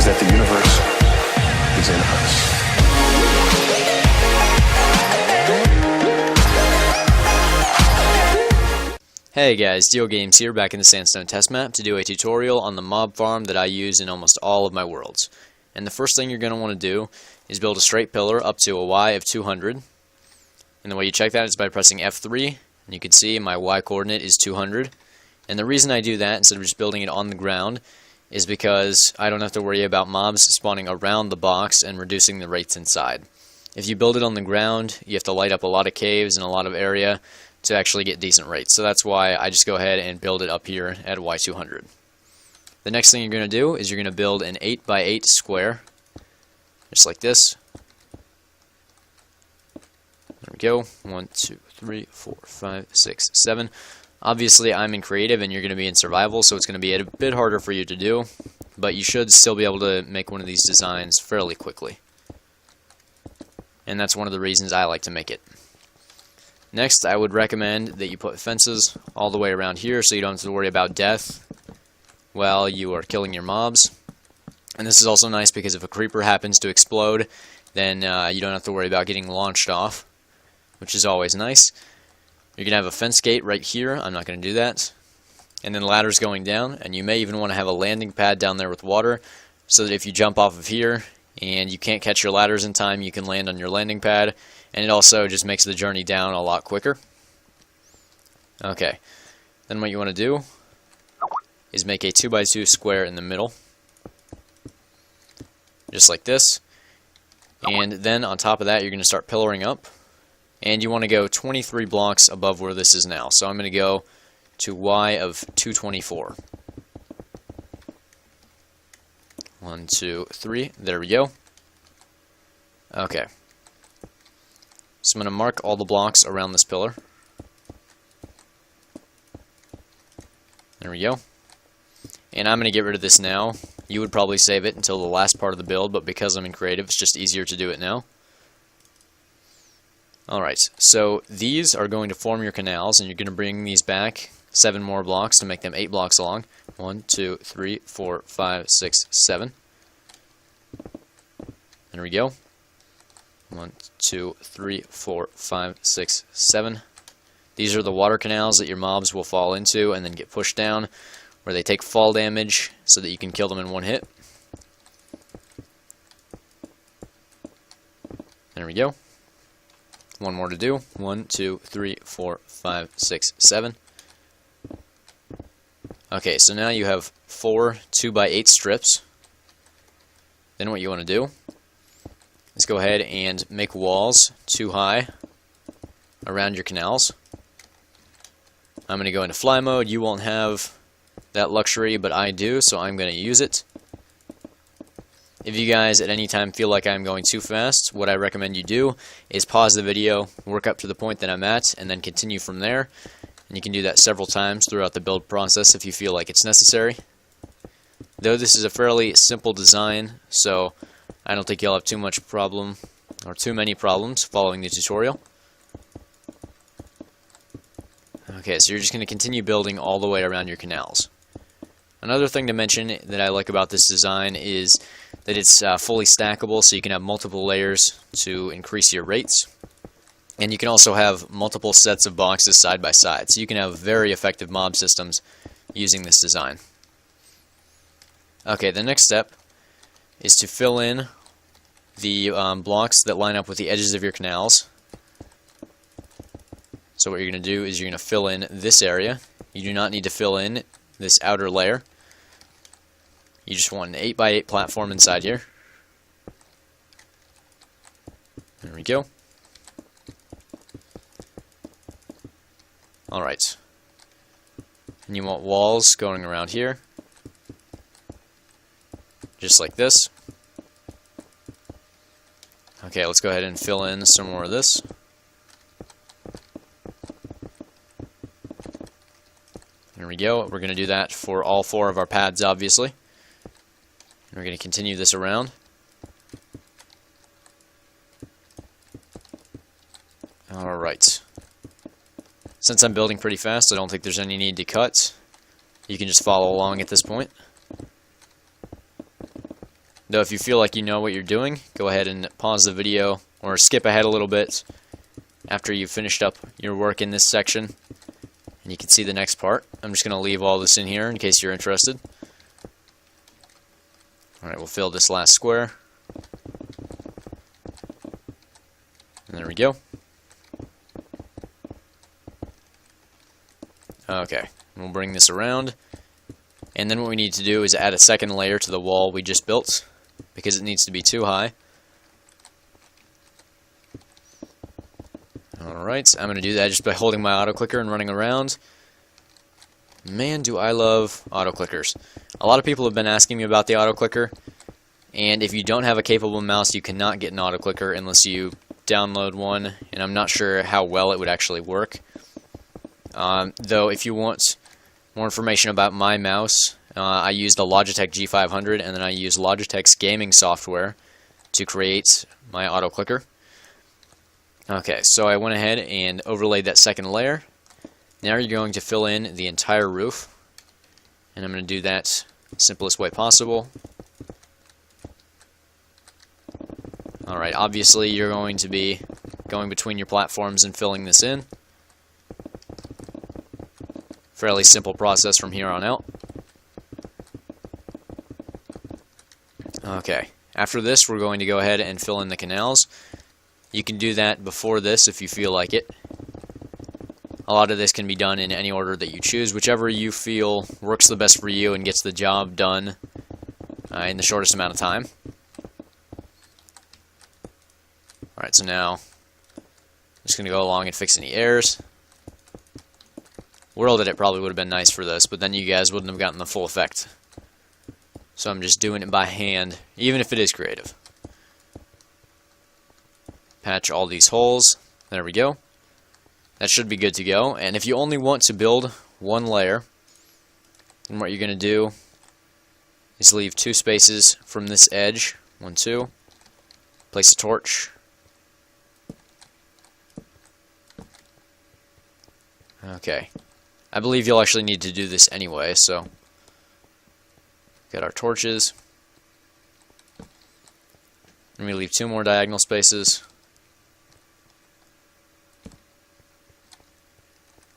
is that the universe is in us. Hey guys, Dio Games here, back in the Sandstone test map to do a tutorial on the mob farm that I use in almost all of my worlds. And the first thing you're going to want to do is build a straight pillar up to a Y of 200. And the way you check that is by pressing F3, and you can see my Y coordinate is 200. And the reason I do that instead of just building it on the ground is because I don't have to worry about mobs spawning around the box and reducing the rates inside. If you build it on the ground, you have to light up a lot of caves and a lot of area to actually get decent rates. So that's why I just go ahead and build it up here at Y200. The next thing you're going to do is you're going to build an 8x8 square, just like this. There we go. 1, 2, 3, 4, 5, 6, 7. Obviously, I'm in creative and you're going to be in survival, so it's going to be a bit harder for you to do, but you should still be able to make one of these designs fairly quickly. And that's one of the reasons I like to make it. Next, I would recommend that you put fences all the way around here so you don't have to worry about death while you are killing your mobs. And this is also nice because if a creeper happens to explode, then you don't have to worry about getting launched off, which is always nice. You're going to have a fence gate right here. I'm not going to do that. And then ladders going down, and you may even want to have a landing pad down there with water so that if you jump off of here and you can't catch your ladders in time, you can land on your landing pad. And it also just makes the journey down a lot quicker. Okay, then what you want to do is make a 2x2 square in the middle, just like this. And then on top of that, you're going to start pillaring up. And you want to go 23 blocks above where this is now. So I'm going to go to Y of 224. 1, 2, 3. There we go. Okay. So I'm going to mark all the blocks around this pillar. There we go. And I'm going to get rid of this now. You would probably save it until the last part of the build, but because I'm in creative, it's just easier to do it now. Alright, so these are going to form your canals, and you're going to bring these back 7 more blocks to make them 8 blocks long. 1, 2, 3, 4, 5, 6, 7. There we go. 1, 2, 3, 4, 5, 6, 7. These are the water canals that your mobs will fall into and then get pushed down, where they take fall damage so that you can kill them in one hit. There we go. One more to do. 1, 2, 3, 4, 5, 6, 7. Okay, so now you have 4 2x8 strips. Then what you want to do is go ahead and make walls 2 high around your canals. I'm going to go into fly mode. You won't have that luxury, but I do, so I'm going to use it. If you guys at any time feel like I'm going too fast, what I recommend you do is pause the video, work up to the point that I'm at, and then continue from there. And you can do that several times throughout the build process if you feel like it's necessary. Though this is a fairly simple design, so I don't think you'll have too much problem, or too many problems following the tutorial. Okay, so you're just going to continue building all the way around your canals. Another thing to mention that I like about this design is that it's fully stackable, so you can have multiple layers to increase your rates. And you can also have multiple sets of boxes side by side, so you can have very effective mob systems using this design. Okay, the next step is to fill in the blocks that line up with the edges of your canals. So what you're going to do is you're going to fill in this area. You do not need to fill in this outer layer. You just want an 8x8 platform inside here. There we go. Alright. And you want walls going around here. Just like this. Okay, let's go ahead and fill in some more of this. There we go. We're going to do that for all 4 of our pads, obviously. And we're going to continue this around. Alright. Since I'm building pretty fast, I don't think there's any need to cut. You can just follow along at this point. Though if you feel like you know what you're doing, go ahead and pause the video or skip ahead a little bit after you've finished up your work in this section, and you can see the next part. I'm just going to leave all this in here in case you're interested. Alright, we'll fill this last square. And there we go. Okay, we'll bring this around. And then what we need to do is add a second layer to the wall we just built, because it needs to be too high. Alright, I'm going to do that just by holding my auto clicker and running around. Man, do I love auto clickers. A lot of people have been asking me about the auto clicker, and if you don't have a capable mouse, you cannot get an auto clicker unless you download one, and I'm not sure how well it would actually work. Though, if you want more information about my mouse, I used a Logitech G500, and then I used Logitech's gaming software to create my auto clicker. Okay, so I went ahead and overlaid that second layer. Now you're going to fill in the entire roof, and I'm going to do that the simplest way possible. Alright, obviously you're going to be going between your platforms and filling this in. Fairly simple process from here on out. Okay, after this we're going to go ahead and fill in the canals. You can do that before this if you feel like it. A lot of this can be done in any order that you choose, whichever you feel works the best for you and gets the job done in the shortest amount of time. Alright, so now I'm just going to go along and fix any errors. World Edit probably would have been nice for this, but then you guys wouldn't have gotten the full effect. So I'm just doing it by hand, even if it is creative. Patch all these holes. There we go. That should be good to go. And if you only want to build one layer, then what you're going to do is leave 2 spaces from this edge. 1, 2. Place a torch. Okay. I believe you'll actually need to do this anyway, so get our torches. And we leave 2 more diagonal spaces.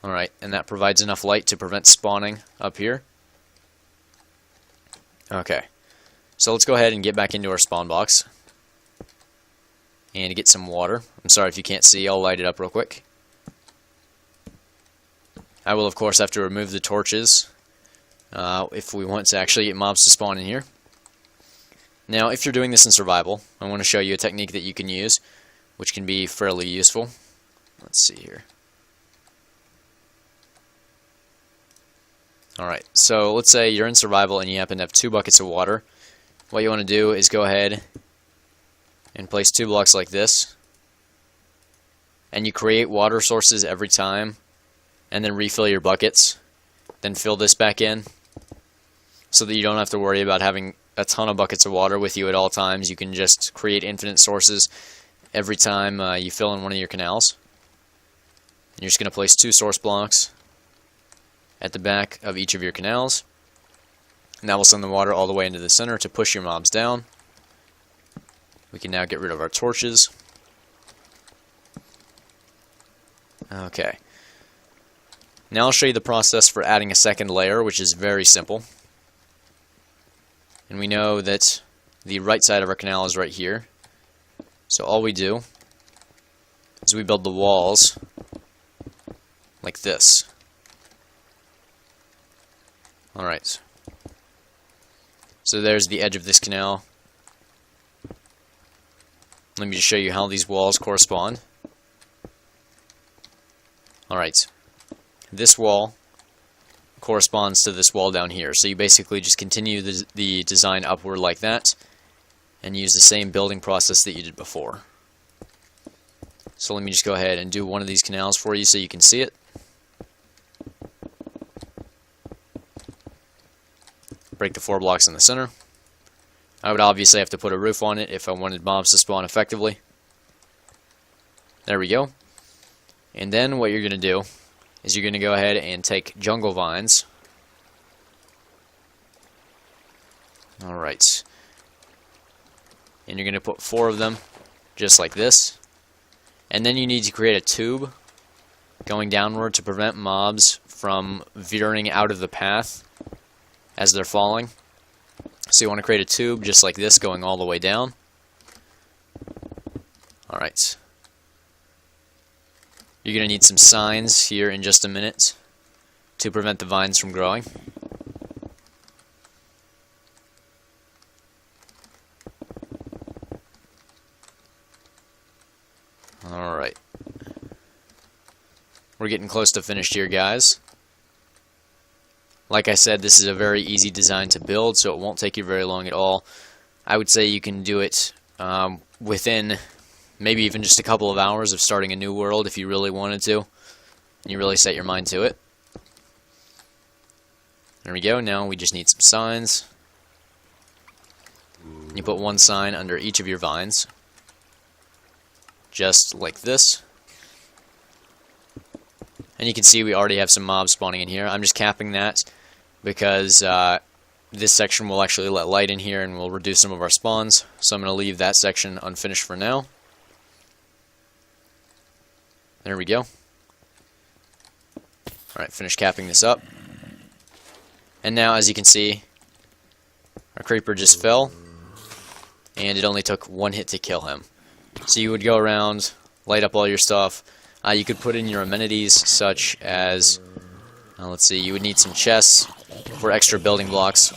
Alright, and that provides enough light to prevent spawning up here. Okay, so let's go ahead and get back into our spawn box and get some water. I'm sorry if you can't see, I'll light it up real quick. I will of course have to remove the torches if we want to actually get mobs to spawn in here. Now if you're doing this in survival, I want to show you a technique that you can use which can be fairly useful. Let's see here. Alright, so let's say you're in survival and you happen to have 2 buckets of water. What you want to do is go ahead and place 2 blocks like this. And you create water sources every time, and then refill your buckets. Then fill this back in, so that you don't have to worry about having a ton of buckets of water with you at all times. You can just create infinite sources every time you fill in one of your canals. And you're just going to place 2 source blocks at the back of each of your canals, and that will send the water all the way into the center to push your mobs down. We can now get rid of our torches. Okay. Now I'll show you the process for adding a second layer, which is very simple. And we know that the right side of our canal is right here. So all we do is we build the walls like this. Alright, so there's the edge of this canal. Let me just show you how these walls correspond. Alright, this wall corresponds to this wall down here. So you basically just continue the design upward like that, and use the same building process that you did before. So let me just go ahead and do one of these canals for you so you can see it. Break the 4 blocks in the center. I would obviously have to put a roof on it if I wanted mobs to spawn effectively. There we go. And then what you're going to do is you're going to go ahead and take jungle vines. Alright. and you're going to put 4 of them, just like this. And then you need to create a tube going downward to prevent mobs from veering out of the path as they're falling. So you want to create a tube just like this going all the way down. Alright. You're going to need some signs here in just a minute to prevent the vines from growing. Alright. We're getting close to finished here, guys. Like I said, this is a very easy design to build, so it won't take you very long at all. I would say you can do it within maybe even just a couple of hours of starting a new world if you really wanted to. And you really set your mind to it. There we go. Now we just need some signs. You put 1 sign under each of your vines. Just like this. And you can see we already have some mobs spawning in here. I'm just capping that because this section will actually let light in here and will reduce some of our spawns. So I'm going to leave that section unfinished for now. There we go. Alright, finish capping this up. And now, as you can see, our creeper just fell. And it only took 1 hit to kill him. So you would go around, light up all your stuff. You could put in your amenities such as, let's see, you would need some chests for extra building blocks.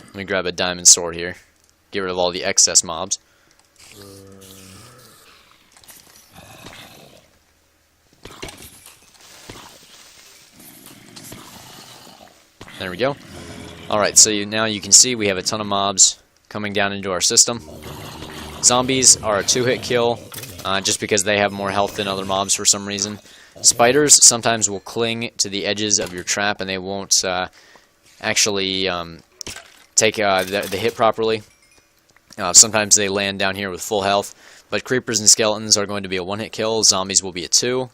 Let me grab a diamond sword here. Get rid of all the excess mobs. There we go. Alright, so now you can see we have a ton of mobs coming down into our system. Zombies are a 2-hit kill, just because they have more health than other mobs for some reason. Spiders sometimes will cling to the edges of your trap and they won't actually take the hit properly. Sometimes they land down here with full health, but creepers and skeletons are going to be a 1-hit kill. Zombies will be a 2.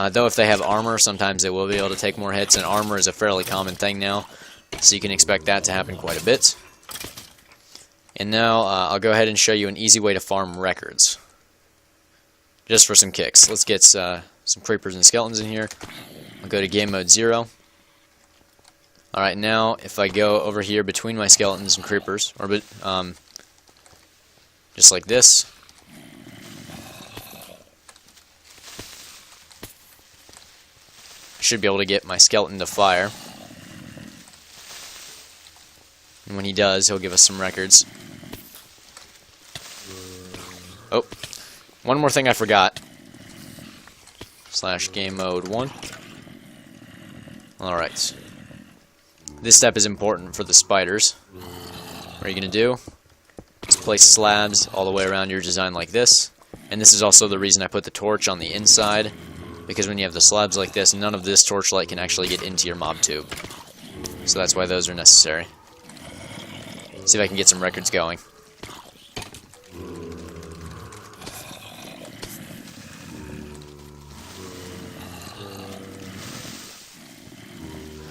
Though if they have armor, sometimes they will be able to take more hits, and armor is a fairly common thing now, so you can expect that to happen quite a bit. And now I'll go ahead and show you an easy way to farm records. Just for some kicks. Let's get some creepers and skeletons in here. I'll go to game mode 0. Alright, now if I go over here between my skeletons and creepers, or just like this, I should be able to get my skeleton to fire. And when he does, he'll give us some records. Oh, one more thing I forgot. / game mode 1. Alright. This step is important for the spiders. What are you going to do? Just place slabs all the way around your design like this. And this is also the reason I put the torch on the inside. Because when you have the slabs like this, none of this torchlight can actually get into your mob tube. So that's why those are necessary. See if I can get some records going.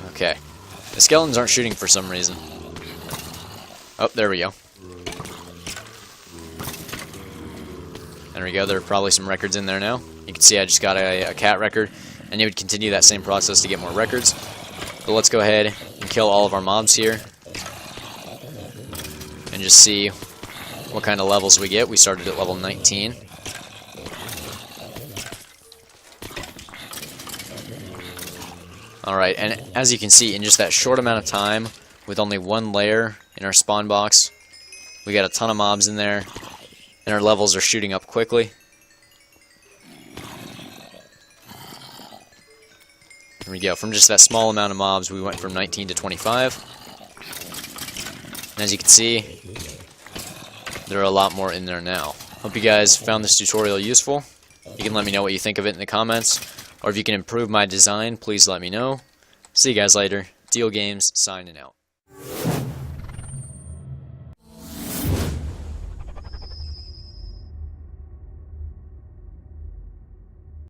Okay. The skeletons aren't shooting for some reason. Oh, there we go. There we go. There are probably some records in there now. You can see I just got a cat record. And you would continue that same process to get more records. But let's go ahead and kill all of our mobs here. And just see what kind of levels we get. We started at level 19. Alright, and as you can see, in just that short amount of time, with only 1 layer in our spawn box, we got a ton of mobs in there, and our levels are shooting up quickly. There we go. From just that small amount of mobs, we went from 19 to 25. And as you can see, there are a lot more in there now. Hope you guys found this tutorial useful. You can let me know what you think of it in the comments. Or if you can improve my design, please let me know. See you guys later. Deal Games, signing out.